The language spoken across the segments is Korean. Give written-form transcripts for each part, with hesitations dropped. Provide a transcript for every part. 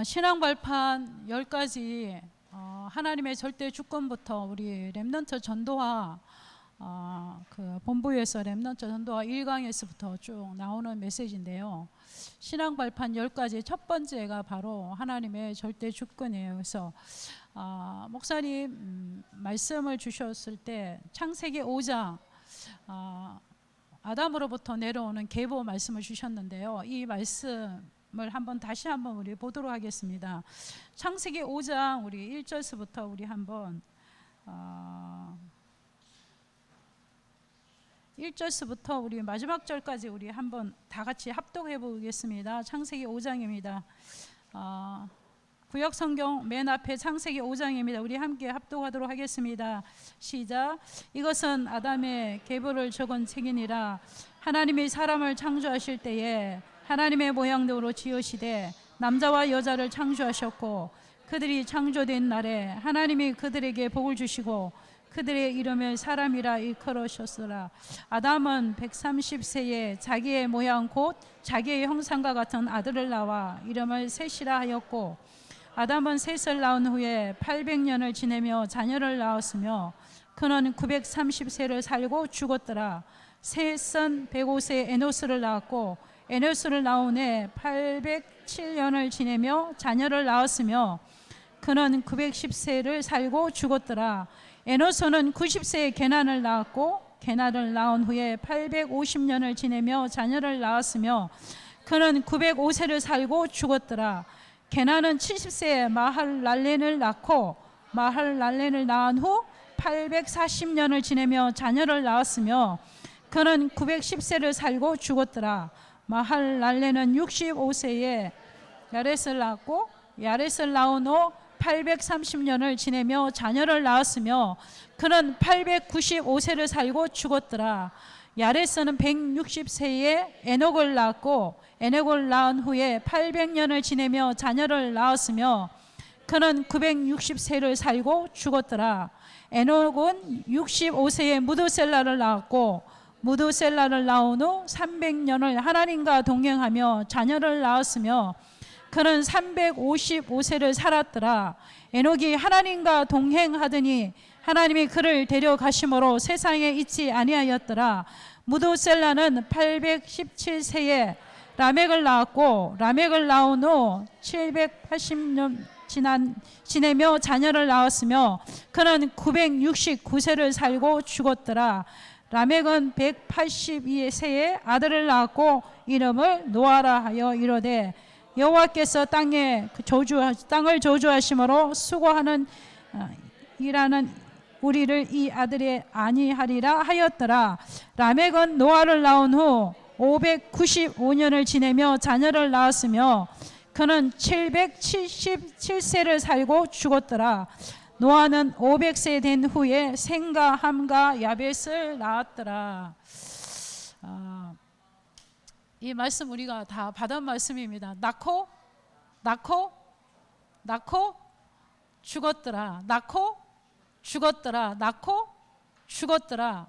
신앙 발판 10가지, 하나님의 절대 주권부터 우리 렘넌트 전도화, 그 본부에서 렘넌트 전도화 1강에서부터 쭉 나오는 메시지인데요. 신앙 발판 10가지 첫 번째가 바로 하나님의 절대 주권이에요. 그래서 목사님 말씀을 주셨을 때 창세기 5장 아담으로부터 내려오는 계보 말씀을 주셨는데요. 이 말씀을 다시 한번 우리 보도록 하겠습니다. 창세기 5장 우리 1절서부터 우리 한번 1절서부터 우리 마지막 절까지 우리 한번 다 같이 합독해 보겠습니다. 창세기 5장입니다. 구약 성경 맨 앞에 창세기 5장입니다. 우리 함께 합독하도록 하겠습니다. 시작. 이것은 아담의 계보를 적은 책이니라. 하나님이 사람을 창조하실 때에 하나님의 모양대로 지으시되 남자와 여자를 창조하셨고, 그들이 창조된 날에 하나님이 그들에게 복을 주시고 그들의 이름을 사람이라 일컬으셨으라. 아담은 130세에 자기의 모양 곧 자기의 형상과 같은 아들을 낳아 이름을 셋이라 하였고, 아담은 셋을 낳은 후에 800년을 지내며 자녀를 낳았으며 그는 930세를 살고 죽었더라. 셋은 105세에 에노스를 낳았고 에노스를 낳은 해 807년을 지내며 자녀를 낳았으며 그는 910세를 살고 죽었더라. 에노스는 90세에 게난을 낳았고 게난을 낳은 후에 850년을 지내며 자녀를 낳았으며 그는 905세를 살고 죽었더라. 게난은 70세에 마할랄렌을 낳고 마할랄렌을 낳은 후 840년을 지내며 자녀를 낳았으며 그는 910세를 살고 죽었더라. 마할랄렌은 65세에 야렛을 낳았고 야렛을 낳은 후 830년을 지내며 자녀를 낳았으며 그는 895세를 살고 죽었더라. 야렛은 160세에 에녹을 낳았고 에녹을 낳은 후에 800년을 지내며 자녀를 낳았으며 그는 960세를 살고 죽었더라. 에녹은 65세에 무드셀라를 낳았고 무드셀라를 낳은 후 300년을 하나님과 동행하며 자녀를 낳았으며 그는 355세를 살았더라. 에녹이 하나님과 동행하더니 하나님이 그를 데려가심으로 세상에 있지 아니하였더라. 무드셀라는 817세에 라멕을 낳았고 라멕을 낳은 후 780년 지내며 자녀를 낳았으며 그는 969세를 살고 죽었더라. 라멕은 182세에 아들을 낳았고 이름을 노아라 하여 이르되 여호와께서 땅을 저주하심으로 수고하는 일하는 우리를 이 아들의 아니하리라 하였더라. 라멕은 노아를 낳은 후 595년을 지내며 자녀를 낳았으며 그는 777세를 살고 죽었더라. 노아는 500세 된 후에 셈과 함과 야벳을 낳았더라. 이 말씀 우리가 다 받은 말씀입니다. 낳고 죽었더라. 낳고 죽었더라. 낳고 죽었더라.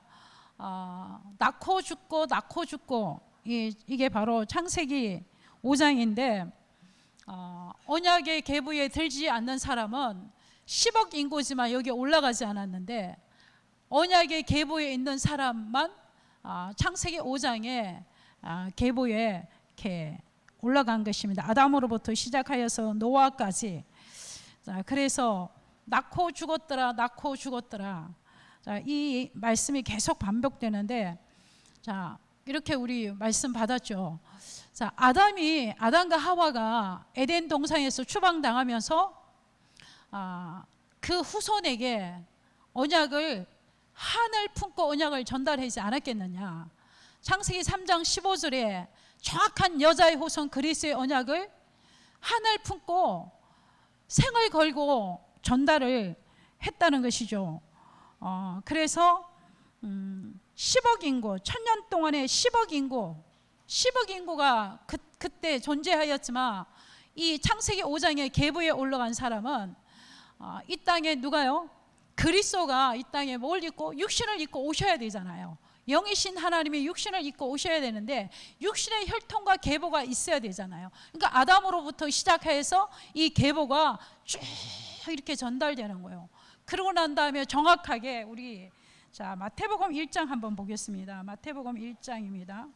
낳고 죽고 이게 바로 창세기 5장인데 언약의 계보에 들지 않는 사람은 10억 인구지만 여기 올라가지 않았는데 언약의 계보에 있는 사람만 창세기 5장에 계보에 이렇게 올라간 것입니다. 아담으로부터 시작하여서 노아까지. 그래서 낳고 죽었더라. 이 말씀이 계속 반복되는데, 이렇게 우리 말씀 받았죠. 아담과 하와가 에덴 동산에서 추방당하면서 그 후손에게 언약을 한을 품고 언약을 전달하지 않았겠느냐. 창세기 3장 15절에 정확한 여자의 후손 그리스의 언약을 한을 품고 생을 걸고 전달을 했다는 것이죠. 그래서 10억 인구, 1000년 동안의 10억 인구가 그때 존재하였지만 이 창세기 5장의 계보에 올라간 사람은 이 땅에 누가요? 그리스도가 이 땅에 뭘 입고 육신을 입고 오셔야 되잖아요. 영이신 하나님이 육신을 입고 오셔야 되는데 육신의 혈통과 계보가 있어야 되잖아요. 그러니까 아담으로부터 시작해서 이 계보가 쭉 이렇게 전달되는 거예요. 그러고 난 다음에 정확하게 우리 자 마태복음 1장 한번 보겠습니다. 마태복음 1장입니다.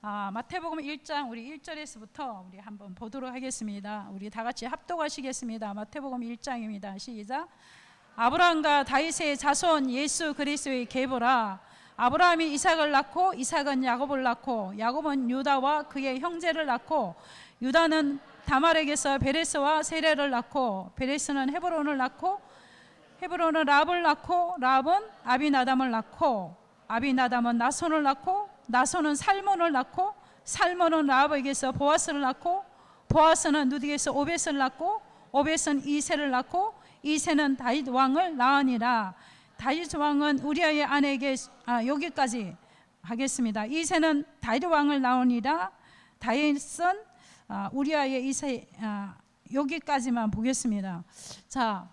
마태복음 1장 우리 1절에서부터 우리 한번 보도록 하겠습니다. 우리 다 같이 합독하시겠습니다. 마태복음 1장입니다. 시작. 아브라함과 다윗의 자손 예수 그리스도의 계보라. 아브라함이 이삭을 낳고 이삭은 야곱을 낳고 야곱은 유다와 그의 형제를 낳고 유다는 다말에게서 베레스와 세레를 낳고 베레스는 헤브론을 낳고 헤브론은 랍을 낳고 랍은 아비나담을 낳고 아비나담은 나손을 낳고 나손은 살몬을 낳고 살몬은 랍에게서 보아스를 낳고 보아스는 누디에서 오벳을 낳고 오벳은 이새를 낳고 이새는 다윗 왕을 낳으니라. 다윗 왕은 우리아의 아내에게 여기까지 하겠습니다. 이새는 다윗 왕을 낳으니라. 다윗은 우리아의 이새 여기까지만 보겠습니다. 자,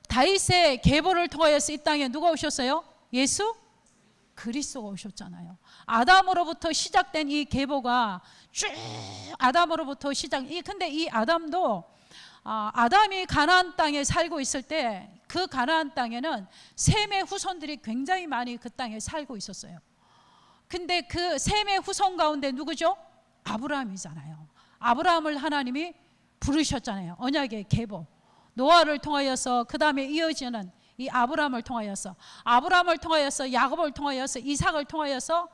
다윗의 계보를 통하여서 이 땅에 누가 오셨어요? 예수 그리스도가 오셨잖아요. 아담으로부터 시작된 이 계보가 쭉 아담으로부터 근데 이 아담도 아담이 가나안 땅에 살고 있을 때 그 가나안 땅에는 셈의 후손들이 굉장히 많이 그 땅에 살고 있었어요. 근데 그 셈의 후손 가운데 누구죠? 아브라함이잖아요. 아브라함을 하나님이 부르셨잖아요. 언약의 계보 노아를 통하여서 그 다음에 이어지는 이 아브라함을 통하여서 야곱을 통하여서 이삭을 통하여서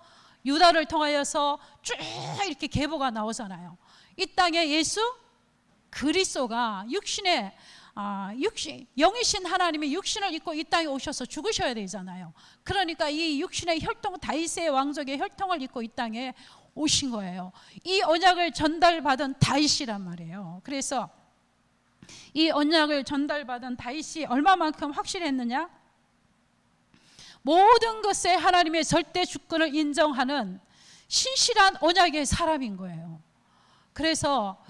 유다를 통하여서 쭉 이렇게 계보가 나오잖아요. 이 땅에 예수 그리스도가 영이신 하나님이 육신을 입고 이 땅에 오셔서 죽으셔야 되잖아요. 그러니까 이 육신의 혈통 다윗의 왕족의 혈통을 입고 이 땅에 오신 거예요. 이 언약을 전달받은 다윗이란 말이에요. 그래서 이 언약을 전달받은 다윗이 얼마만큼 확실했느냐? 모든 것에 하나님의 절대 주권을 인정하는 신실한 언약의 사람인 거예요. 그래서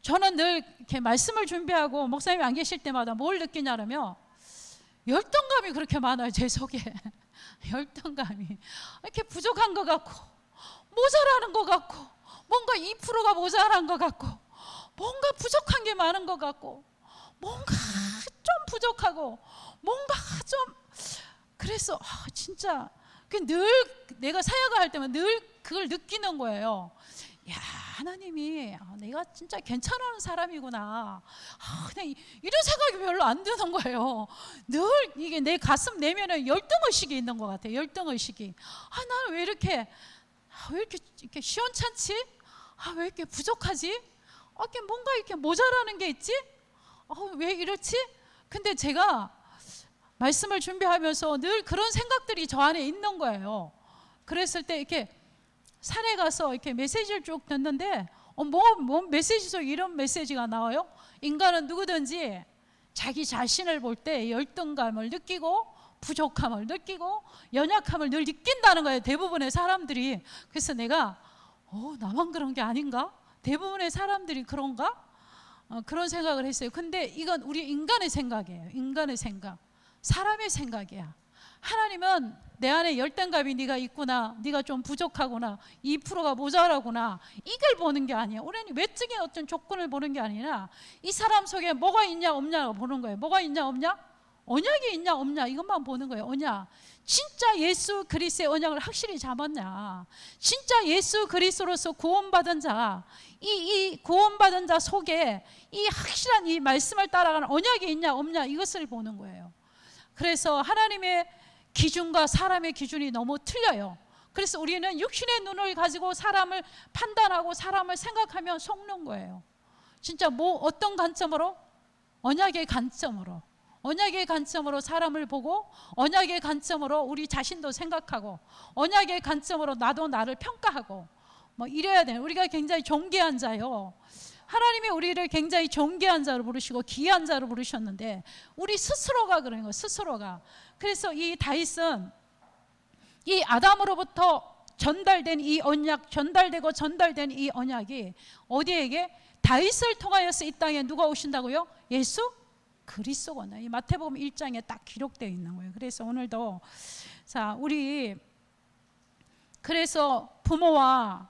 저는 늘 이렇게 말씀을 준비하고 목사님이 안 계실 때마다 뭘 느끼냐면 열등감이 그렇게 많아요. 제 속에 열등감이 이렇게 부족한 것 같고 모자라는 것 같고 뭔가 2%가 모자란 것 같고 뭔가 부족한 게 많은 것 같고 뭔가 좀 부족하고 뭔가 좀 그래서 진짜 늘 내가 사역을 할 때만 늘 그걸 느끼는 거예요. 야, 하나님이 내가 진짜 괜찮은 사람이구나. 그냥 이런 생각이 별로 안 드는 거예요. 늘 이게 내 가슴 내면에 열등의식이 있는 것 같아요. 열등의식이. 나는 왜 이렇게 시원찮지? 왜 이렇게 부족하지? 이렇게 뭔가 이렇게 모자라는 게 있지? 왜 이렇지? 근데 제가 말씀을 준비하면서 늘 그런 생각들이 저 안에 있는 거예요. 그랬을 때 이렇게 산에 가서 이렇게 메시지를 쭉 듣는데 뭐 메시지 속에 이런 메시지가 나와요? 인간은 누구든지 자기 자신을 볼 때 열등감을 느끼고 부족함을 느끼고 연약함을 늘 느낀다는 거예요. 대부분의 사람들이. 그래서 내가 나만 그런 게 아닌가? 대부분의 사람들이 그런가? 그런 생각을 했어요. 근데 이건 우리 인간의 생각이에요. 인간의 생각, 사람의 생각이야. 하나님은 내 안에 열등감이 네가 있구나, 네가 좀 부족하구나, 2%가 모자라구나, 이걸 보는 게 아니야. 우리는 외적인 어떤 조건을 보는 게 아니라 이 사람 속에 뭐가 있냐 없냐 보는 거예요. 뭐가 있냐 없냐? 언약이 있냐 없냐 이것만 보는 거예요. 언약. 진짜 예수 그리스도의 언약을 확실히 잡았냐? 진짜 예수 그리스도로서 구원받은 자, 이 구원받은 자 속에 이 확실한 이 말씀을 따라가는 언약이 있냐 없냐 이것을 보는 거예요. 그래서 하나님의 기준과 사람의 기준이 너무 틀려요. 그래서 우리는 육신의 눈을 가지고 사람을 판단하고 사람을 생각하면 속는 거예요. 진짜 어떤 관점으로? 언약의 관점으로. 언약의 관점으로 사람을 보고 언약의 관점으로 우리 자신도 생각하고 언약의 관점으로 나도 나를 평가하고 이래야 돼요. 우리가 굉장히 존귀한 자요. 하나님이 우리를 굉장히 존귀한 자로 부르시고 귀한 자로 부르셨는데 우리 스스로가 그런 거예요. 스스로가. 그래서 이 다윗은 이 아담으로부터 전달된 이 언약, 전달되고 전달된 이 언약이 어디에게? 다윗을 통하여서 이 땅에 누가 오신다고요? 예수 그리스도가 오나. 이 마태복음 1장에 딱 기록되어 있는 거예요. 그래서 오늘도 자, 우리 그래서 부모와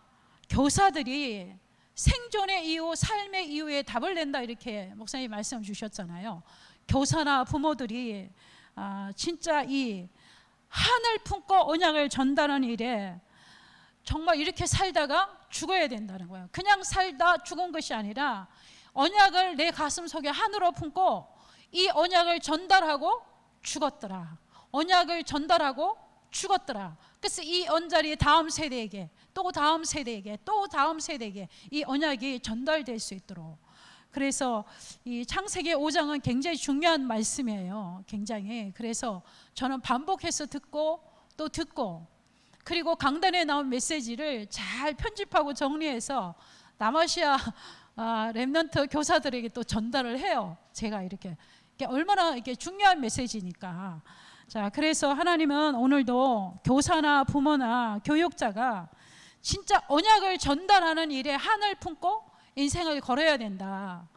교사들이 생존의 이유, 삶의 이유에 답을 낸다, 이렇게 목사님 말씀 주셨잖아요. 교사나 부모들이 진짜 이 한을 품고 언약을 전달하는 일에 정말 이렇게 살다가 죽어야 된다는 거예요. 그냥 살다 죽은 것이 아니라 언약을 내 가슴 속에 한으로 품고 이 언약을 전달하고 죽었더라. 언약을 전달하고 죽었더라. 그래서 이 언자리 다음 세대에게, 또 다음 세대에게, 또 다음 세대에게 이 언약이 전달될 수 있도록. 그래서 이 창세기 5장은 굉장히 중요한 말씀이에요. 굉장히. 그래서 저는 반복해서 듣고 또 듣고, 그리고 강단에 나온 메시지를 잘 편집하고 정리해서 남아시아 렘넌트 교사들에게 또 전달을 해요. 제가 이렇게 얼마나 이게 중요한 메시지니까. 자, 그래서 하나님은 오늘도 교사나 부모나 교육자가 진짜 언약을 전달하는 일에 한을 품고 인생을 걸어야 된다.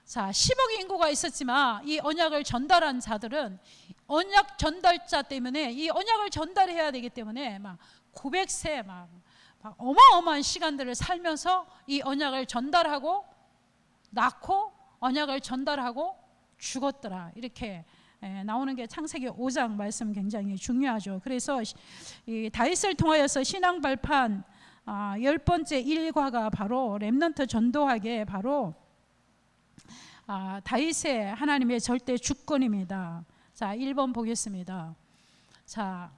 자, 10억 인구가 있었지만 이 언약을 전달한 자들은 언약 전달자 때문에 이 언약을 전달해야 되기 때문에 막 900세 막 어마어마한 시간들을 살면서 이 언약을 전달하고 낳고 언약을 전달하고 죽었더라. 이렇게 나오는 게 창세기 5장 말씀 굉장히 중요하죠. 그래서 이 다윗을 통하여서 신앙 발판 10번째 일과가 바로 렘넌트 전도하게 바로 다윗의 하나님의 절대 주권입니다. 자, 1번 보겠습니다. 자,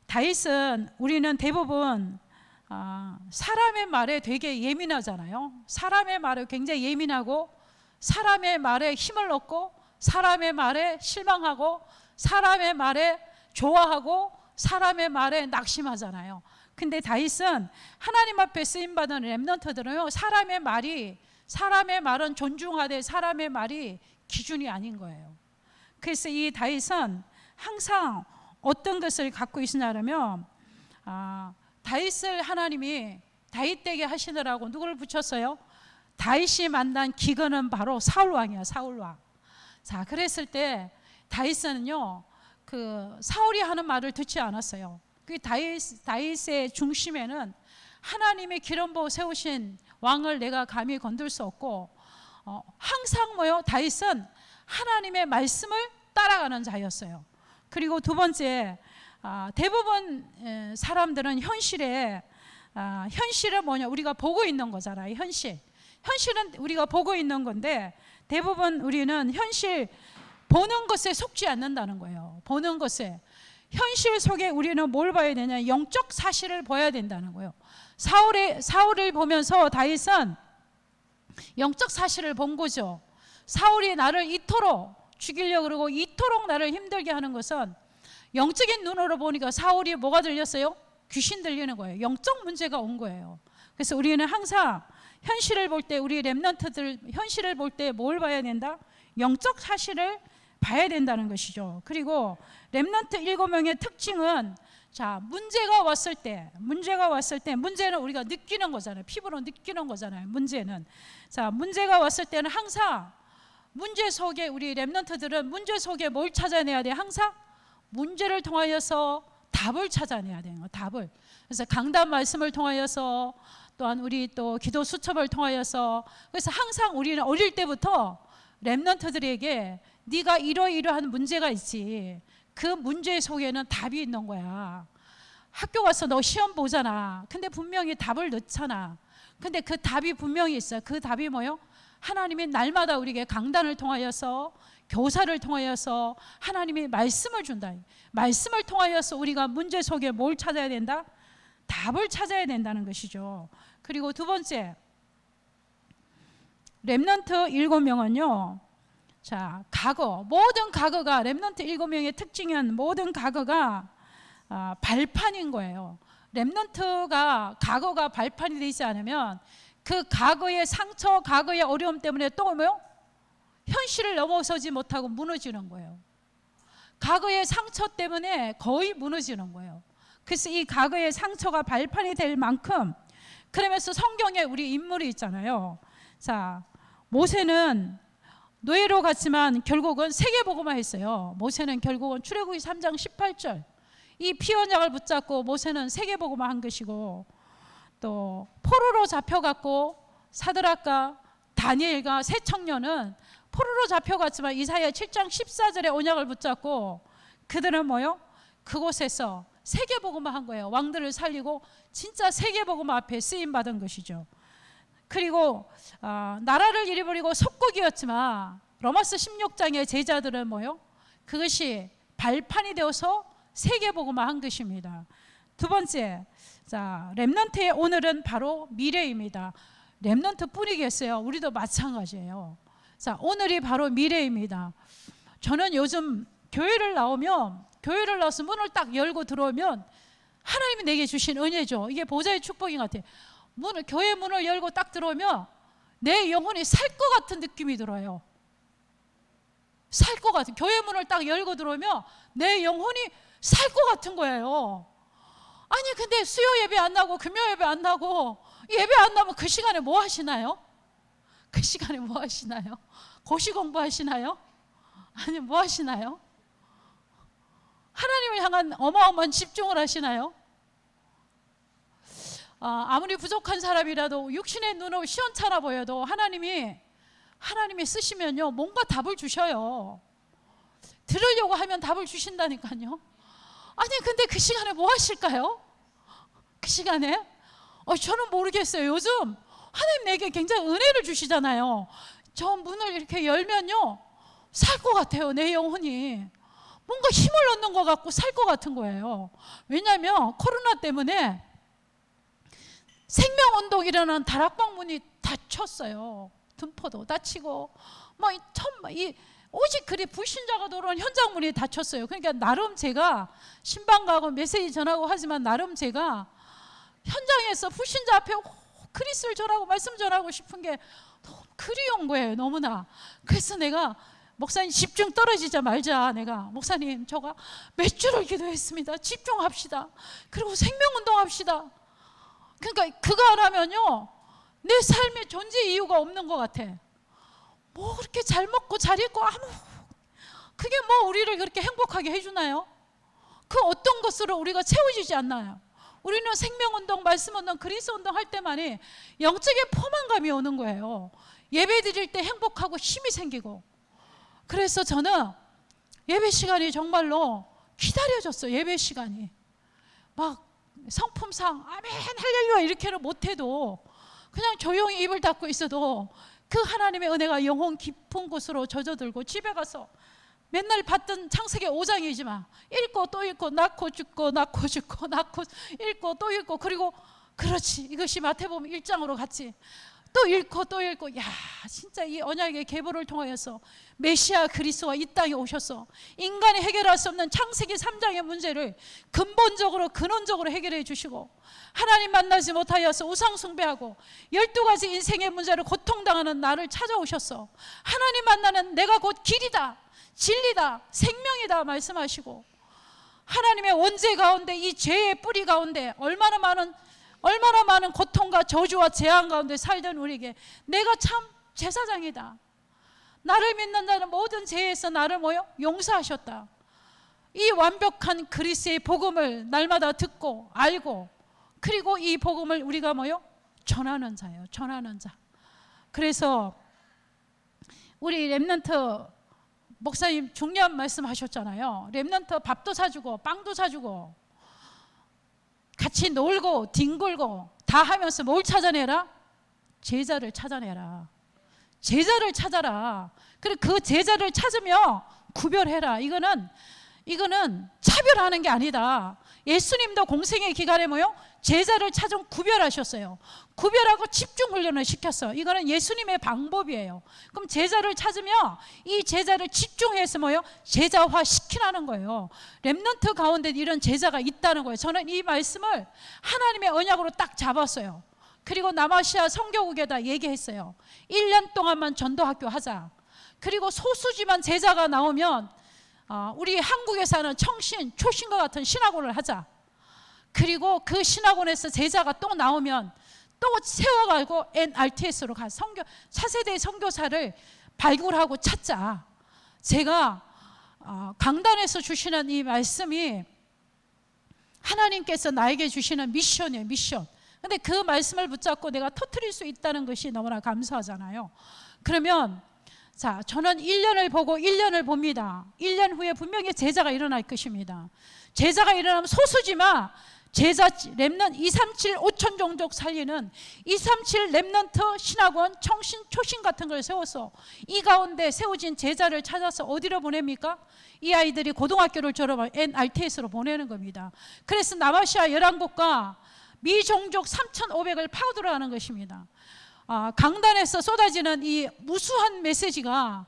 다윗은 우리는 대부분 사람의 말에 되게 예민하잖아요. 사람의 말에 굉장히 예민하고 사람의 말에 힘을 얻고 사람의 말에 실망하고 사람의 말에 좋아하고 사람의 말에 낙심하잖아요. 근데 다윗은 하나님 앞에 쓰임받은 렘넌트들은요, 사람의 말은 존중하되 사람의 말이 기준이 아닌 거예요. 그래서 이 다윗은 항상 어떤 것을 갖고 있으냐면 다윗을 하나님이 다윗되게 하시느라고 누구를 붙였어요? 다윗이 만난 기근은 바로 사울왕이야. 사울왕. 자, 그랬을 때 다윗은요, 그 사울이 하는 말을 듣지 않았어요. 그 다윗의 중심에는 하나님의 기름 부어 세우신 왕을 내가 감히 건들 수 없고, 항상 뭐요? 다윗은 하나님의 말씀을 따라가는 자였어요. 그리고 두 번째, 대부분 사람들은 현실은 뭐냐? 우리가 보고 있는 거잖아요. 현실은 우리가 보고 있는 건데 대부분 우리는 현실 보는 것에 속지 않는다는 거예요. 보는 것에. 현실 속에 우리는 뭘 봐야 되냐? 영적 사실을 봐야 된다는 거예요. 사울을 보면서 다윗은 영적 사실을 본 거죠. 사울이 나를 이토록 죽이려고 그러고 이토록 나를 힘들게 하는 것은 영적인 눈으로 보니까 사울이 뭐가 들렸어요? 귀신 들리는 거예요. 영적 문제가 온 거예요. 그래서 우리는 항상 현실을 볼 때, 우리 렘넌트들 현실을 볼 때 뭘 봐야 된다? 영적 사실을 봐야 된다는 것이죠. 그리고 렘넌트 7명의 특징은, 자, 문제가 왔을 때 문제는 우리가 느끼는 거잖아요. 피부로 느끼는 거잖아요. 문제는. 자, 문제가 왔을 때는 항상 문제 속에, 우리 렘넌트들은 문제 속에 뭘 찾아내야 돼? 항상 문제를 통하여서 답을 찾아내야 돼요. 답을. 그래서 강단 말씀을 통하여서, 또한 우리 또 기도 수첩을 통하여서, 그래서 항상 우리는 어릴 때부터 렘넌트들에게 네가 이러이러한 문제가 있지, 그 문제 속에는 답이 있는 거야. 학교 가서 너 시험 보잖아. 근데 분명히 답을 넣잖아. 근데 그 답이 분명히 있어요. 그 답이 뭐요? 하나님이 날마다 우리에게 강단을 통하여서, 교사를 통하여서 하나님이 말씀을 준다. 말씀을 통하여서 우리가 문제 속에 뭘 찾아야 된다? 답을 찾아야 된다는 것이죠. 그리고 두 번째, 렘넌트 7명은요, 자, 모든 과거가, 렘넌트 7명의 특징은 모든 과거가 발판인 거예요. 렘넌트가 과거가 발판이 되지 않으면 그 과거의 상처, 과거의 어려움 때문에 또 뭐요? 현실을 넘어서지 못하고 무너지는 거예요. 과거의 상처 때문에 거의 무너지는 거예요. 그래서 이 과거의 상처가 발판이 될 만큼, 그러면서 성경에 우리 인물이 있잖아요. 자, 모세는 노예로 갔지만 결국은 세계복음화 했어요. 모세는 결국은 출애굽기 3장 18절 이 피언약을 붙잡고 모세는 세계복음화 한 것이고, 또 포로로 잡혀갔고 사드락과 다니엘과 세 청년은 포로로 잡혀갔지만 이사야 7장 14절에 언약을 붙잡고 그들은 뭐요? 그곳에서 세계복음화 한 거예요. 왕들을 살리고 진짜 세계복음화 앞에 쓰임받은 것이죠. 그리고 나라를 잃어버리고 속국이었지만 로마서 16장의 제자들은 뭐요? 그것이 발판이 되어서 세계복음화 한 것입니다. 두 번째, 자, 렘넌트의 오늘은 바로 미래입니다. 렘넌트 뿐이겠어요? 우리도 마찬가지예요. 자, 오늘이 바로 미래입니다. 저는 요즘 교회를 나와서 문을 딱 열고 들어오면 하나님이 내게 주신 은혜죠. 이게 보좌의 축복인 것 같아요. 교회 문을 열고 딱 들어오면 내 영혼이 살 것 같은 느낌이 들어요. 살 것 같은, 교회 문을 딱 열고 들어오면 내 영혼이 살 것 같은 거예요. 아니 근데 수요 예배 안 나고 금요 예배 안 나고 예배 안 나면 그 시간에 뭐 하시나요? 그 시간에 뭐 하시나요? 고시 공부하시나요? 아니 뭐 하시나요? 하나님을 향한 어마어마한 집중을 하시나요? 아무리 부족한 사람이라도 육신의 눈으로 시원찮아 보여도 하나님이 쓰시면요 뭔가 답을 주셔요. 들으려고 하면 답을 주신다니까요. 아니 근데 그 시간에 뭐 하실까요? 그 시간에? 저는 모르겠어요. 요즘 하나님 내게 굉장히 은혜를 주시잖아요. 저 문을 이렇게 열면요 살 것 같아요. 내 영혼이 뭔가 힘을 얻는 것 같고 살 것 같은 거예요. 왜냐하면 코로나 때문에 생명운동이라는 다락방 문이 닫혔어요. 등포도 닫히고 오직 그리 불신자가 들어온 현장 문이 닫혔어요. 그러니까 나름 제가 신방 가고 메시지 전하고 하지만 나름 제가 현장에서 불신자 앞에 그리스도를 전하고 말씀 전하고 싶은 게 너무 그리운 거예요. 너무나. 그래서 내가 목사님 집중 떨어지자 말자. 내가 목사님 저가 몇 주를 기도했습니다. 집중합시다. 그리고 생명운동 합시다. 그러니까 그거 안 하면요 내 삶의 존재 이유가 없는 것 같아. 뭐 그렇게 잘 먹고 잘 입고 그게 뭐 우리를 그렇게 행복하게 해주나요? 그 어떤 것으로 우리가 채워지지 않나요? 우리는 생명운동, 말씀운동, 그리스도운동 할 때만이 영적인 포만감이 오는 거예요. 예배 드릴 때 행복하고 힘이 생기고. 그래서 저는 예배 시간이 정말로 기다려졌어요. 예배 시간이 막 성품상 아멘 할렐루야 이렇게는 못해도 그냥 조용히 입을 닫고 있어도 그 하나님의 은혜가 영혼 깊은 곳으로 젖어들고 집에 가서 맨날 봤던 창세기 5장이지만 읽고 또 읽고 낳고 죽고 낳고 죽고 낳고 읽고 또 읽고 그리고 그렇지 이것이 마태복음 1장으로 같이 또 읽고 또 읽고 야 진짜 이 언약의 계보를 통하여서 메시아 그리스도가 이 땅에 오셔서 인간이 해결할 수 없는 창세기 3장의 문제를 근본적으로 근원적으로 해결해 주시고 하나님 만나지 못하여서 우상 숭배하고 12가지 인생의 문제를 고통당하는 나를 찾아오셔서 하나님 만나는 내가 곧 길이다 진리다 생명이다 말씀하시고 하나님의 원죄 가운데 이 죄의 뿌리 가운데 얼마나 많은 고통과 저주와 재앙 가운데 살던 우리에게 내가 참 제사장이다. 나를 믿는 자는 모든 죄에서 나를 용서하셨다. 이 완벽한 그리스도의 복음을 날마다 듣고 알고 그리고 이 복음을 우리가 전하는 자예요. 전하는 자. 그래서 우리 렘넌트 목사님 중요한 말씀 하셨잖아요. 렘넌트 밥도 사주고 빵도 사주고 같이 놀고 뒹굴고 다 하면서 뭘 찾아내라? 제자를 찾아내라. 제자를 찾아라. 그리고 그 제자를 찾으며 구별해라. 이거는 차별하는 게 아니다. 예수님도 공생의 기간에 제자를 찾은 구별하셨어요. 구별하고 집중 훈련을 시켰어. 이거는 예수님의 방법이에요. 그럼 제자를 찾으며 이 제자를 집중해서 제자화 시키라는 거예요. 렘넌트 가운데 이런 제자가 있다는 거예요. 저는 이 말씀을 하나님의 언약으로 딱 잡았어요. 그리고 남아시아 선교국에다 얘기했어요. 1년 동안만 전도학교 하자. 그리고 소수지만 제자가 나오면 우리 한국에 사는 청신, 초신과 같은 신학원을 하자. 그리고 그 신학원에서 제자가 또 나오면 또 세워가지고 NRTS로 가 차세대 선교사를 발굴하고 찾자. 제가 강단에서 주시는 이 말씀이 하나님께서 나에게 주시는 미션이에요. 미션. 근데 그 말씀을 붙잡고 내가 터뜨릴 수 있다는 것이 너무나 감사하잖아요. 그러면 자, 저는 1년을 보고 1년을 봅니다. 1년 후에 분명히 제자가 일어날 것입니다. 제자가 일어나면 소수지만 제자 렘넌트 237 5천 종족 살리는 237 렘넌트 신학원 청신 초신 같은 걸 세워서 이 가운데 세워진 제자를 찾아서 어디로 보냅니까? 이 아이들이 고등학교를 졸업하면 NRTS로 보내는 겁니다. 그래서 남아시아 11국과 미종족 3,500을 파고들어가는 것입니다. 강단에서 쏟아지는 이 무수한 메시지가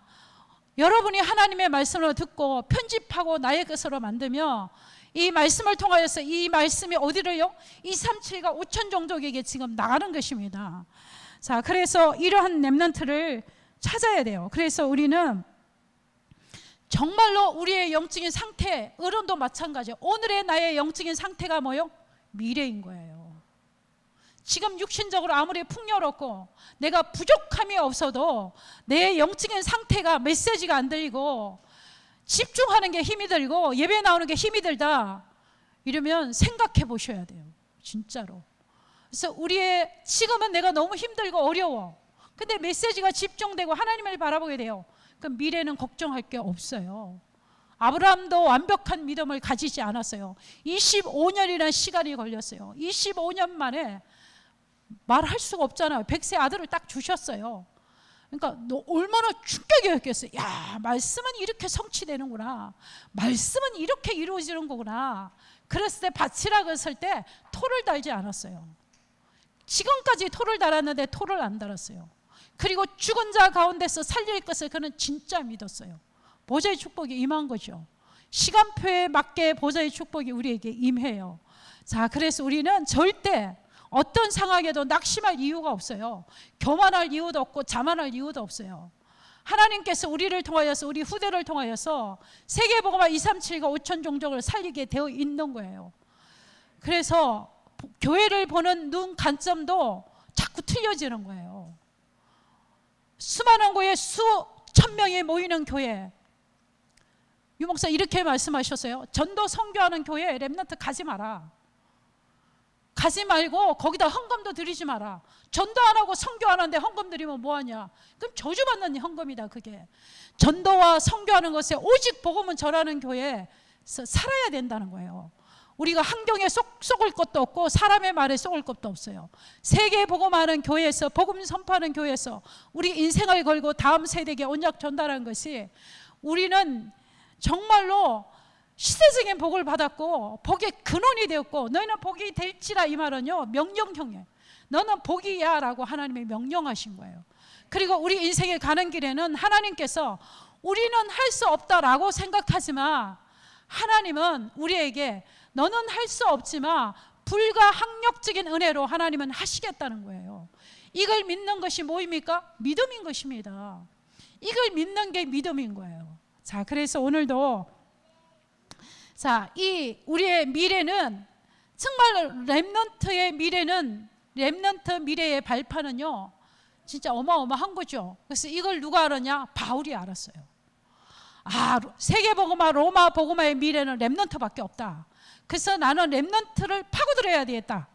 여러분이 하나님의 말씀을 듣고 편집하고 나의 것으로 만들며 이 말씀을 통하여서 이 말씀이 어디로요? 237과 5천 종족에게 지금 나가는 것입니다. 자, 그래서 이러한 렘넌트를 찾아야 돼요. 그래서 우리는 정말로 우리의 영적인 상태, 어른도 마찬가지예요. 오늘의 나의 영적인 상태가 뭐요? 미래인 거예요. 지금 육신적으로 아무리 풍요롭고 내가 부족함이 없어도 내 영적인 상태가 메시지가 안 들리고 집중하는 게 힘이 들고 예배 나오는 게 힘이 들다 이러면 생각해 보셔야 돼요. 진짜로. 그래서 우리의 지금은 내가 너무 힘들고 어려워. 근데 메시지가 집중되고 하나님을 바라보게 돼요. 그럼 미래는 걱정할 게 없어요. 아브라함도 완벽한 믿음을 가지지 않았어요. 25년이라는 시간이 걸렸어요. 25년 만에 말할 수가 없잖아요. 100세 아들을 딱 주셨어요. 그러니까 너 얼마나 충격이었겠어요. 야, 말씀은 이렇게 성취되는구나. 말씀은 이렇게 이루어지는 거구나. 그랬을 때 밭이라고 했을 때 토를 달지 않았어요. 지금까지 토를 달았는데 토를 안 달았어요. 그리고 죽은 자 가운데서 살릴 것을 그는 진짜 믿었어요. 보좌의 축복이 임한 거죠. 시간표에 맞게 보좌의 축복이 우리에게 임해요. 자, 그래서 우리는 절대 어떤 상황에도 낙심할 이유가 없어요. 교만할 이유도 없고 자만할 이유도 없어요. 하나님께서 우리를 통하여서 우리 후대를 통하여서 세계복음화 237과 5천 종족을 살리게 되어 있는 거예요. 그래서 교회를 보는 눈 관점도 자꾸 틀려지는 거예요. 수많은 교회 수천 명이 모이는 교회, 유 목사 이렇게 말씀하셨어요. 전도 선교하는 교회 렘넌트 가지 마라. 가지 말고 거기다 헌금도 드리지 마라. 전도 안 하고 선교 안 하는데 헌금 드리면 뭐하냐. 그럼 저주받는 헌금이다. 그게 전도와 선교하는 것에 오직 복음은 전하는 교회에서 살아야 된다는 거예요. 우리가 환경에 속을 것도 없고 사람의 말에 속을 것도 없어요. 세계 복음하는 교회에서 복음 선포하는 교회에서 우리 인생을 걸고 다음 세대에게 언약 전달하는 것이 우리는 정말로 시대적인 복을 받았고 복의 근원이 되었고 너희는 복이 될지라 이 말은요 명령형이에요. 너는 복이야 라고 하나님이 명령하신 거예요. 그리고 우리 인생에 가는 길에는 하나님께서 우리는 할 수 없다라고 생각하지만 하나님은 우리에게 너는 할 수 없지만 불가항력적인 은혜로 하나님은 하시겠다는 거예요. 이걸 믿는 것이 뭐입니까? 믿음인 것입니다. 이걸 믿는 게 믿음인 거예요. 자, 그래서 오늘도 자, 이 우리의 미래는 정말 렘넌트의 미래는 렘넌트 미래의 발판은요 진짜 어마어마한 거죠. 그래서 이걸 누가 알았냐? 바울이 알았어요. 세계복음화 로마 복음화의 미래는 렘넌트밖에 없다. 그래서 나는 렘넌트를 파고들어야 되겠다.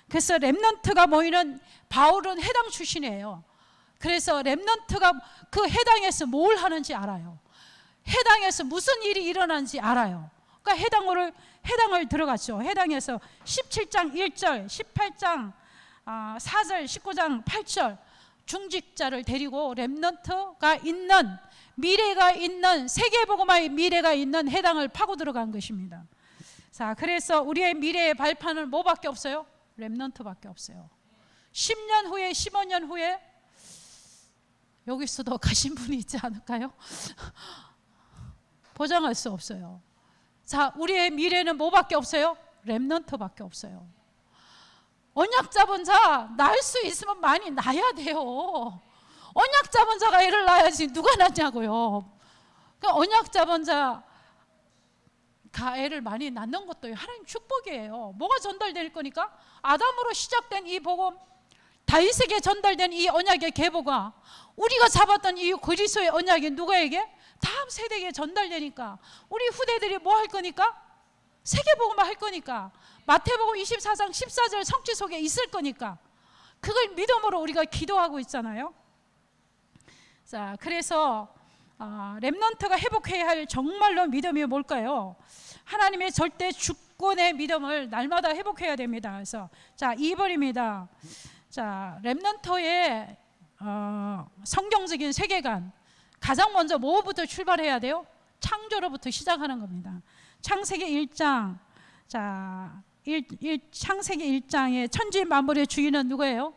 그래서 렘넌트가 모이는 바울은 해당 출신이에요. 그래서 렘넌트가 그 해당에서 뭘 하는지 알아요. 해당에서 무슨 일이 일어나는지 알아요. 그러니까 해당을 들어갔죠. 해당에서 17장 1절, 18장 4절, 19장 8절 중직자를 데리고 렘넌트가 있는 미래가 있는 세계복음화의 미래가 있는 해당을 파고 들어간 것입니다. 자, 그래서 우리의 미래의 발판은 뭐밖에 없어요? 렘넌트밖에 없어요. 10년 후에 15년 후에 여기서도 가신 분이 있지 않을까요? 보장할 수 없어요. 자, 우리의 미래는 뭐밖에 없어요? 렘넌트밖에 없어요. 언약 잡은 자 낳을 수 있으면 많이 낳아야 돼요. 언약 잡은 자가 애를 낳아야지 누가 낳냐고요. 그러니까 언약 잡은 자가 애를 많이 낳는 것도 하나님 축복이에요. 뭐가 전달될 거니까? 아담으로 시작된 이 복음 다윗에게 전달된 이 언약의 계보가 우리가 잡았던 이 그리스도의 언약이 누구에게? 다음 세대에게 전달되니까 우리 후대들이 뭐 할 거니까? 세계복음을 할 거니까, 마태복음 24장 14절 성취 속에 있을 거니까 그걸 믿음으로 우리가 기도하고 있잖아요. 자, 그래서 렘넌트가 회복해야 할 정말로 믿음이 뭘까요? 하나님의 절대 주권의 믿음을 날마다 회복해야 됩니다. 그래서 자, 2번입니다. 자, 렘넌트의 성경적인 세계관, 가장 먼저 뭐부터 출발해야 돼요? 창조로부터 시작하는 겁니다. 창세기 1장, 자, 창세기 1장의 천지 만물의 주인은 누구예요?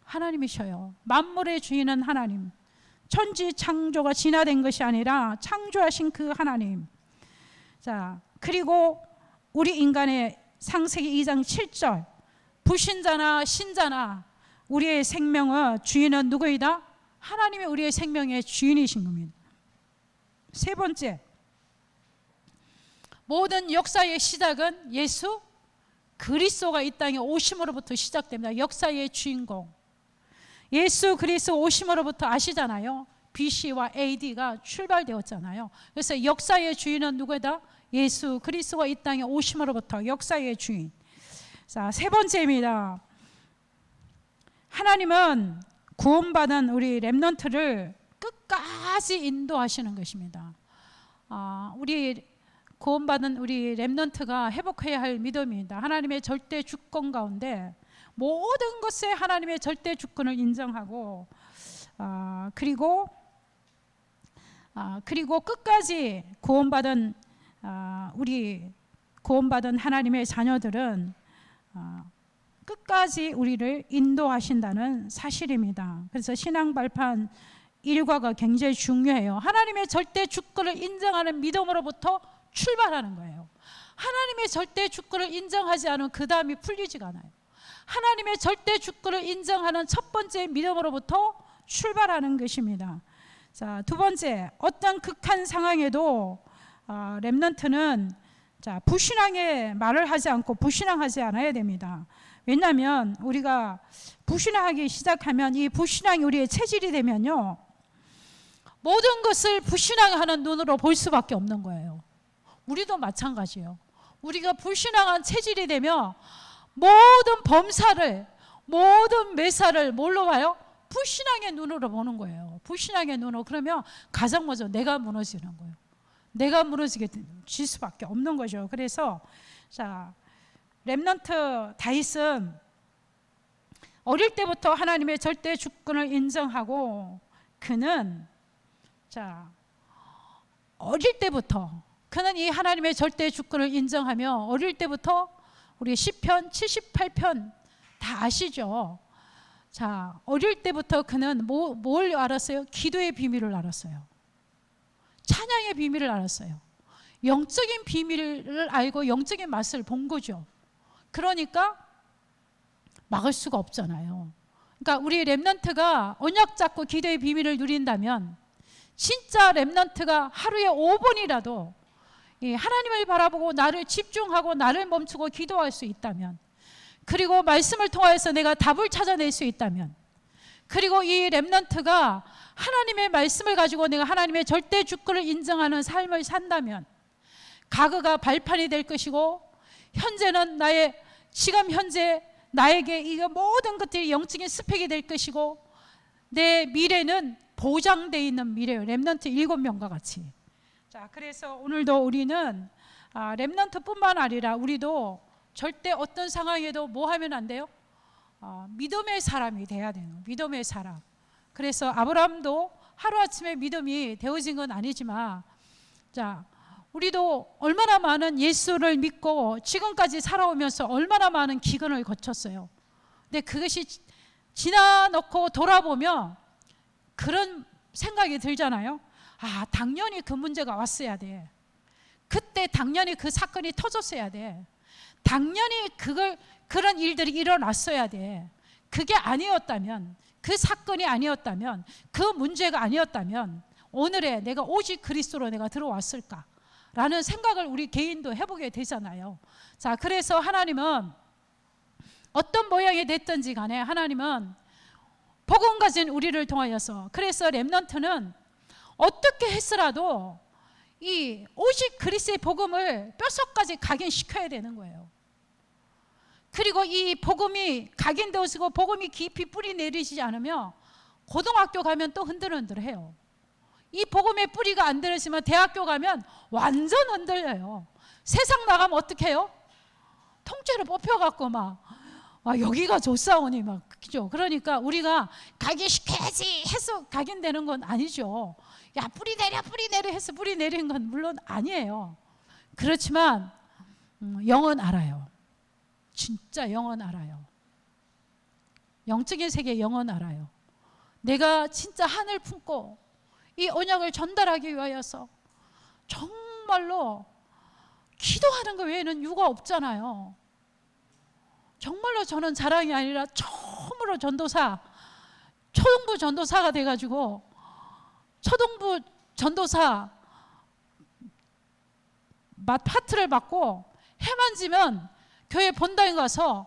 하나님이셔요. 만물의 주인은 하나님. 천지 창조가 진화된 것이 아니라 창조하신 그 하나님. 자, 그리고 우리 인간의 창세기 2장 7절, 불신자나 신자나 우리의 생명의 주인은 누구이다? 하나님이 우리의 생명의 주인이신 겁니다. 세 번째, 모든 역사의 시작은 예수 그리스도가 이 땅에 오심으로부터 시작됩니다. 역사의 주인공 예수 그리스도 오심으로부터 아시잖아요. BC와 AD가 출발되었잖아요. 그래서 역사의 주인은 누구다? 예수 그리스도가 이 땅에 오심으로부터 역사의 주인. 자, 세 번째입니다. 하나님은 구원받은 우리 렘넌트를 끝까지 인도하시는 것입니다. 우리 구원받은 우리 렘넌트가 회복해야 할 믿음입니다. 하나님의 절대 주권 가운데 모든 것에 하나님의 절대 주권을 인정하고 그리고 끝까지 구원받은 우리 구원받은 하나님의 자녀들은 끝까지 우리를 인도하신다는 사실입니다. 그래서 신앙 발판 일과가 굉장히 중요해요. 하나님의 절대 주권을 인정하는 믿음으로부터 출발하는 거예요. 하나님의 절대 주권을 인정하지 않으면 그 다음이 풀리지가 않아요. 하나님의 절대 주권을 인정하는 첫 번째 믿음으로부터 출발하는 것입니다. 자, 두 번째, 어떤 극한 상황에도 렘넌트는 불신앙의 말을 하지 않고 불신앙하지 않아야 됩니다. 왜냐하면 우리가 불신앙하기 시작하면 이 불신앙이 우리의 체질이 되면요, 모든 것을 불신앙하는 눈으로 볼 수밖에 없는 거예요. 우리도 마찬가지예요. 우리가 불신앙한 체질이 되면 모든 범사를, 모든 매사를 뭘로 봐요? 불신앙의 눈으로 보는 거예요. 불신앙의 눈으로. 그러면 가장 먼저 내가 무너지는 거예요. 내가 무너지게 질 수밖에 없는 거죠. 그래서 자, 렘넌트 다윗은 어릴 때부터 하나님의 절대 주권을 인정하고 그는 어릴 때부터 그는 이 하나님의 절대 주권을 인정하며 어릴 때부터 우리 시편 78편 다 아시죠? 자, 어릴 때부터 그는 뭘 알았어요? 기도의 비밀을 알았어요. 찬양의 비밀을 알았어요. 영적인 비밀을 알고 영적인 맛을 본 거죠. 그러니까 막을 수가 없잖아요. 그러니까 우리 렘넌트가 언약 잡고 기도의 비밀을 누린다면 진짜 렘넌트가 하루에 5분이라도 하나님을 바라보고 나를 집중하고 나를 멈추고 기도할 수 있다면, 그리고 말씀을 통하여서 내가 답을 찾아낼 수 있다면, 그리고 이 렘넌트가 하나님의 말씀을 가지고 내가 하나님의 절대 주권을 인정하는 삶을 산다면 과거가 발판이 될 것이고 현재는 지금 현재 나에게 이 모든 것들이 영적인 스펙이 될 것이고 내 미래는 보장되어 있는 미래예요. 렘넌트 7명과 같이. 자, 그래서 오늘도 우리는 렘넌트뿐만 아니라 우리도 절대 어떤 상황에도 뭐 하면 안 돼요? 믿음의 사람이 돼야 돼요. 믿음의 사람. 그래서 아브라함도 하루아침에 믿음이 되어진 건 아니지만, 자, 우리도 얼마나 많은 예수를 믿고 지금까지 살아오면서 얼마나 많은 기근을 거쳤어요. 근데 그것이 지나놓고 돌아보면 그런 생각이 들잖아요. 당연히 그 문제가 왔어야 돼. 그때 당연히 그 사건이 터졌어야 돼. 당연히 그런 일들이 일어났어야 돼. 그게 아니었다면, 그 사건이 아니었다면, 그 문제가 아니었다면 오늘에 내가 오직 그리스도로 내가 들어왔을까? 라는 생각을 우리 개인도 해보게 되잖아요. 자, 그래서 하나님은 어떤 모양이 됐든지 간에 하나님은 복음 가진 우리를 통하여서, 그래서 렘넌트는 어떻게 했으라도 이 오직 그리스도의 복음을 뼛속까지 각인시켜야 되는 거예요. 그리고 이 복음이 각인되어지고 복음이 깊이 뿌리 내리지 않으면 고등학교 가면 또 흔들흔들해요. 이 복음의 뿌리가 안 들어지면 대학교 가면 완전 흔들려요. 세상 나가면 어떻게 해요? 통째로 뽑혀갖고 막 여기가 좋사오니 막, 그죠? 그러니까 우리가 각인시켜야지 해서 각인되는 건 아니죠. 야, 뿌리 내려 해서 뿌리 내리는 건 물론 아니에요. 그렇지만 영은 알아요. 진짜 영은 알아요. 영적인 세계 영은 알아요. 내가 진짜 하늘 품고 이 언약을 전달하기 위하여서 정말로 기도하는 것 외에는 유가 없잖아요. 정말로 저는 자랑이 아니라 처음으로 전도사, 초등부 전도사가 돼가지고 초등부 전도사 파트를 맡고 해만 지면 교회 본당에 가서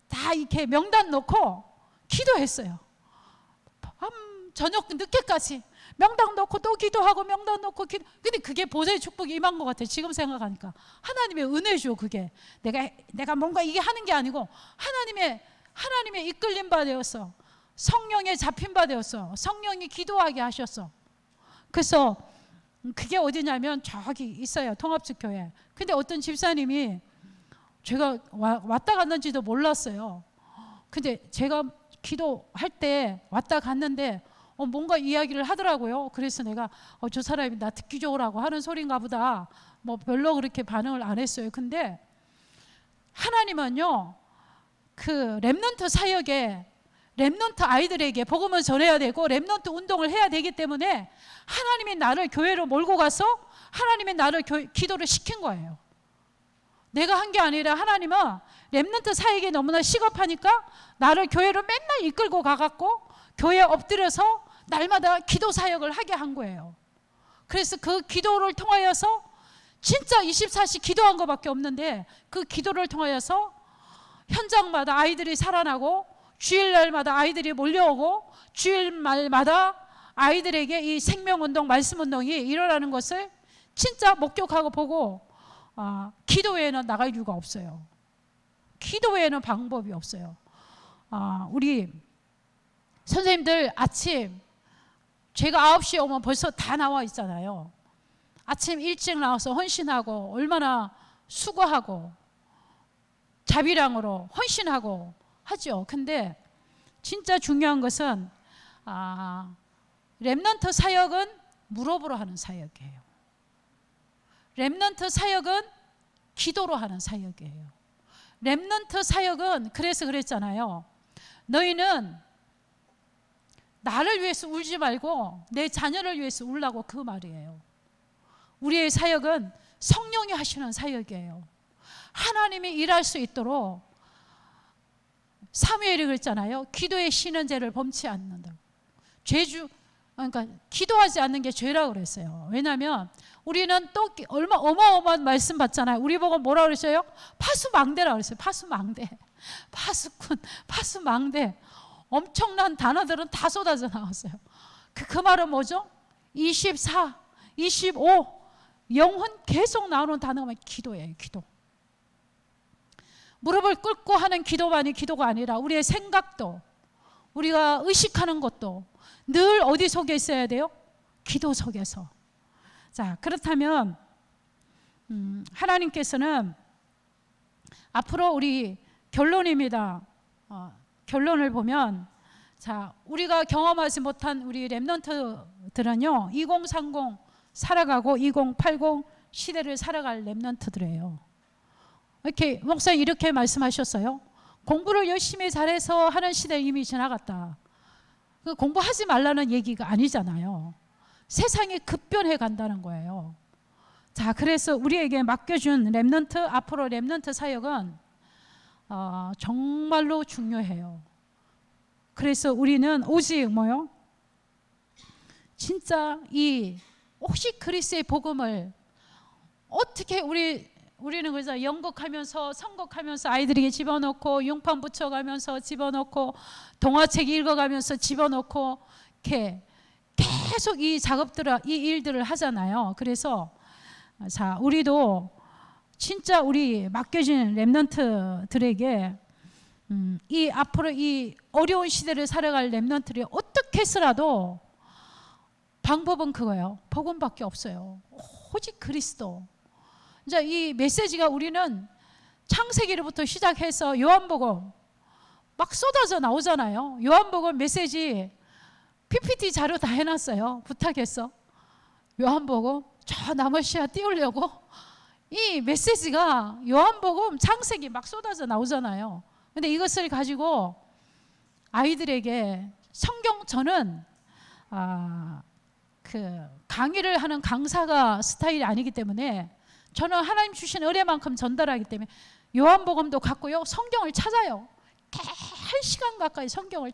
다 이렇게 명단 놓고 기도했어요. 저녁 늦게까지 명당 놓고 또 기도하고 명당 놓고 기도. 근데 그게 보좌의 축복이 임한 것 같아요. 지금 생각하니까 하나님의 은혜죠. 그게 내가 뭔가 이게 하는 게 아니고 하나님의 이끌림 바 되었어. 성령에 잡힌 바 되었어. 성령이 기도하게 하셨어. 그래서 그게 어디냐면 저기 있어요. 통합측 교회. 근데 어떤 집사님이 제가 왔다 갔는지도 몰랐어요. 근데 제가 기도할 때 왔다 갔는데 뭔가 이야기를 하더라고요. 그래서 내가 저 사람이 나 듣기 좋으라고 하는 소린가 보다. 뭐 별로 그렇게 반응을 안 했어요. 근데 하나님은요, 그 렘넌트 사역에 렘넌트 아이들에게 복음을 전해야 되고 렘넌트 운동을 해야 되기 때문에 하나님이 나를 교회로 몰고 가서 하나님이 나를 기도를 시킨 거예요. 내가 한 게 아니라 하나님은 렘넌트 사역이 너무나 시급하니까 나를 교회로 맨날 이끌고 가갖고 교회에 엎드려서 날마다 기도 사역을 하게 한 거예요. 그래서 그 기도를 통하여서 진짜 24시 기도한 것밖에 없는데 그 기도를 통하여서 현장마다 아이들이 살아나고 주일날마다 아이들이 몰려오고 주일말마다 아이들에게 이 생명운동, 말씀운동이 일어나는 것을 진짜 목격하고 보고 기도 외에는 나갈 이유가 없어요. 기도 외에는 방법이 없어요. 우리 선생님들 아침 제가 9시에 오면 벌써 다 나와 있잖아요. 아침 일찍 나와서 헌신하고 얼마나 수고하고 자비량으로 헌신하고 하죠. 근데 진짜 중요한 것은 렘넌트 사역은 무릎으로 하는 사역이에요. 렘넌트 사역은 기도로 하는 사역이에요. 렘넌트 사역은 그래서 그랬잖아요. 너희는 나를 위해서 울지 말고 내 자녀를 위해서 울라고, 그 말이에요. 우리의 사역은 성령이 하시는 사역이에요. 하나님이 일할 수 있도록 사무엘이 그랬잖아요. 기도의 쉬는 죄를 범치 않는다. 그러니까 기도하지 않는 게 죄라고 그랬어요. 왜냐하면 우리는 또 어마어마한 말씀 받잖아요. 우리 보고 뭐라 그랬어요? 파수망대라고 그랬어요. 파수망대, 파수꾼, 파수망대. 엄청난 단어들은 다 쏟아져 나왔어요. 그 말은 뭐죠? 24, 25 영혼 계속 나오는 단어가 기도예요. 기도. 무릎을 꿇고 하는 기도만이 기도가 아니라 우리의 생각도, 우리가 의식하는 것도 늘 어디 속에 있어야 돼요? 기도 속에서. 자, 그렇다면 하나님께서는 앞으로 우리 결론입니다. 결론을 보면, 자, 우리가 경험하지 못한 우리 렘넌트들은요 2030 살아가고 2080 시대를 살아갈 렘넌트들이에요. 이렇게 목사님 이렇게 말씀하셨어요. 공부를 열심히 잘해서 하는 시대 이미 지나갔다. 공부하지 말라는 얘기가 아니잖아요. 세상이 급변해 간다는 거예요. 자, 그래서 우리에게 맡겨준 렘넌트, 앞으로 렘넌트 사역은 정말로 중요해요. 그래서 우리는 오직 뭐요? 진짜 이 혹시 그리스도의 복음을 어떻게 우리 우리는 그래서 연극하면서 선곡하면서 아이들에게 집어넣고 융판 붙여가면서 집어넣고 동화책 읽어가면서 집어넣고 이렇게 계속 이 작업들을 이 일들을 하잖아요. 그래서 자 우리도 진짜 우리 맡겨진 렘넌트들에게 이 앞으로 이 어려운 시대를 살아갈 렘넌트들이 어떻게 해서라도 방법은 그거예요. 복음밖에 없어요. 오직 그리스도. 이제 이 메시지가 우리는 창세기로부터 시작해서 요한복음 막 쏟아져 나오잖아요. 요한복음 메시지 PPT 자료 다 해놨어요. 부탁했어. 요한복음 저 남아시아 띄우려고 이 메시지가 요한복음 창세기 막 쏟아져 나오잖아요. 근데 이것을 가지고 아이들에게 저는 그 강의를 하는 강사가 스타일이 아니기 때문에 저는 하나님 주신 은혜만큼 전달하기 때문에 요한복음도 갖고요. 성경을 찾아요. 1시간 가까이 성경을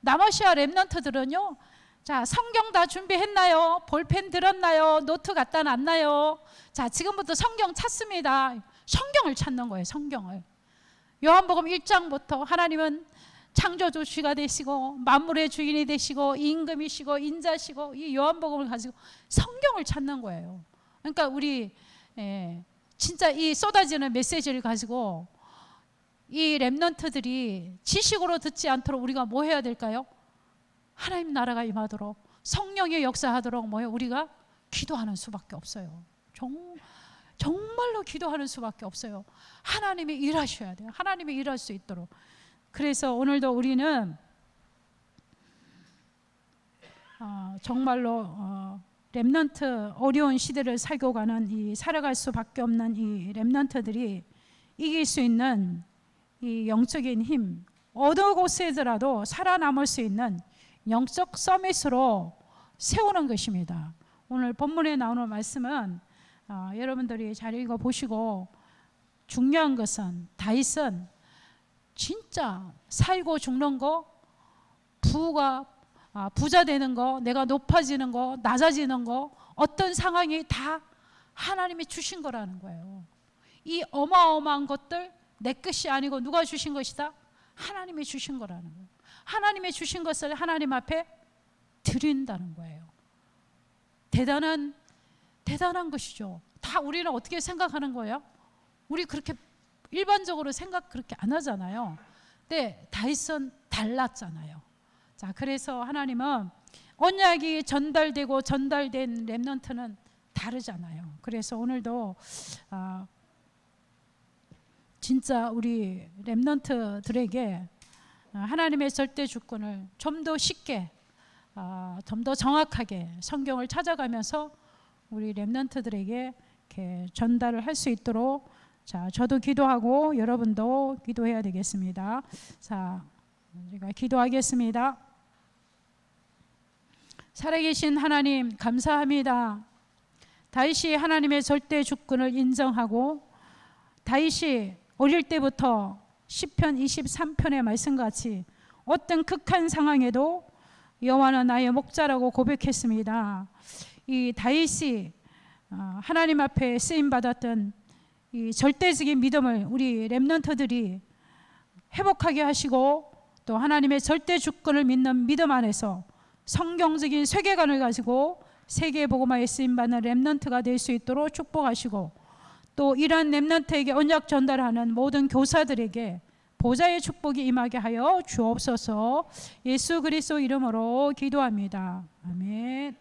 남아시아 렘넌트들은요. 자, 성경 다 준비했나요? 볼펜 들었나요? 노트 갖다 놨나요? 자, 지금부터 성경 찾습니다. 성경을 찾는 거예요. 성경을. 요한복음 1장부터 하나님은 창조주시가 되시고 만물의 주인이 되시고 임금이시고 인자시고 이 요한복음을 가지고 성경을 찾는 거예요. 그러니까 우리 진짜 이 쏟아지는 메시지를 가지고 이 렘넌트들이 지식으로 듣지 않도록 우리가 뭐 해야 될까요? 하나님 나라가 임하도록 성령의 역사하도록 뭐예요? 우리가 기도하는 수밖에 없어요. 정말로 기도하는 수밖에 없어요. 하나님이 일하셔야 돼요. 하나님이 일할 수 있도록. 그래서 오늘도 우리는 정말로 렘넌트 어려운 시대를 살고 가는 이 살아갈 수밖에 없는 이 렘넌트들이 이길 수 있는 이 영적인 힘, 어느 곳에더라도 살아남을 수 있는 영적 서밋으로 세우는 것입니다. 오늘 본문에 나오는 말씀은 여러분들이 잘 읽어보시고 중요한 것은 다윗은 진짜 살고 죽는 거, 부자 되는 거, 내가 높아지는 거, 낮아지는 거, 어떤 상황이 다 하나님이 주신 거라는 거예요. 이 어마어마한 것들 내 것이 아니고 누가 주신 것이다? 하나님이 주신 거라는 거예요. 하나님이 주신 것을 하나님 앞에 드린다는 거예요. 대단한 것이죠. 다 우리는 어떻게 생각하는 거예요? 우리 그렇게 일반적으로 생각 그렇게 안 하잖아요. 근데 다윗은 달랐잖아요. 자, 그래서 하나님은 언약이 전달된 렘넌트는 다르잖아요. 그래서 오늘도 진짜 우리 렘넌트들에게 하나님의 절대 주권을 좀 더 쉽게, 좀 더 정확하게 성경을 찾아가면서 우리 렘넌트들에게 이렇게 전달을 할 수 있도록 자, 저도 기도하고 여러분도 기도해야 되겠습니다. 자, 제가 기도하겠습니다. 살아계신 하나님 감사합니다. 다윗이 하나님의 절대 주권을 인정하고 다윗이 어릴 때부터 시편 23편의 말씀같이 어떤 극한 상황에도 여호와는 나의 목자라고 고백했습니다. 이 다윗이 하나님 앞에 쓰임 받았던 이 절대적인 믿음을 우리 렘넌트들이 회복하게 하시고 또 하나님의 절대 주권을 믿는 믿음 안에서 성경적인 세계관을 가지고 세계 복음화에 쓰임 받는 렘넌트가 될 수 있도록 축복하시고 또 이러한 렘넌트에게 언약 전달하는 모든 교사들에게 보좌의 축복이 임하게 하여 주옵소서. 예수 그리스도 이름으로 기도합니다. 아멘.